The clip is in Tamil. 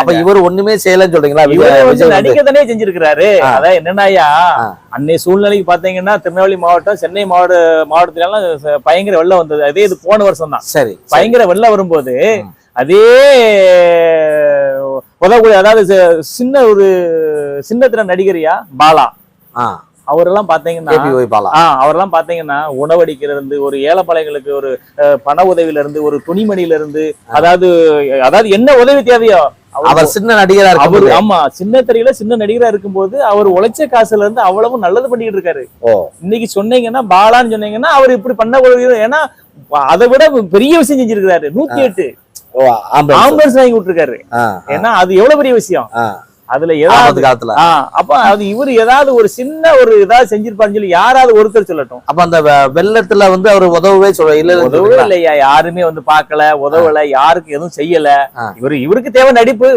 அப்ப இவர் ஒண்ணுமே செய்யலன்னு சொல்றீங்களா? நடிக்கத்தானே செஞ்சிருக்கிறாரு. அதான் என்னன்னாயா, அன்னைய சூழ்நிலைக்கு பாத்தீங்கன்னா திருநெல்வேலி மாவட்டம், சென்னை மாவட்டத்துல எல்லாம் பயங்கர வெள்ளம் வந்தது. அதே இது போன வருஷம் தான். சரி, பயங்கர வெள்ளம் வரும்போது அதே உதவக்கூடிய, அதாவது சின்னத்திர நடிகரியா பாலா, அவரெல்லாம் பாத்தீங்கன்னா உணவடிக்கிறதுல இருந்து, ஒரு ஏழைப்பாளையங்களுக்கு ஒரு பண உதவியில இருந்து, ஒரு துணிமணியில இருந்து, அதாவது என்ன உதவி தேவையோ அவர் சின்ன நடிகரா இருக்கு. ஆமா, சின்ன திரையில சின்ன நடிகரா இருக்கும்போது அவர் உழைச்ச காசுல இருந்து அவ்வளவு நல்லது பண்ணிட்டு இருக்காரு. இன்னைக்கு சொன்னீங்கன்னா பாலான்னு சொன்னீங்கன்னா அவர் இப்படி பண்ண, ஏன்னா அதை விட பெரிய விஷயம் செஞ்சிருக்காரு. 108 ஆம்புலன்ஸ் வாங்கி விட்டுருக்காரு. ஏன்னா அது எவ்வளவு பெரிய விஷயம். அதுல ஏதாவது காலத்துல அப்ப அது இவரு ஏதாவது ஒரு சின்ன ஒரு ஏதாவது செஞ்சிருப்பாருன்னு சொல்லி யாராவது ஒருத்தர் சொல்லட்டும். அப்ப அந்த வெள்ளத்துல அவர் உதவவே உதவவே இல்லையா, யாருமே பாக்கல, உதவல, யாருக்கு எதுவும் செய்யல. இவருக்கு தேவை நடிப்பு.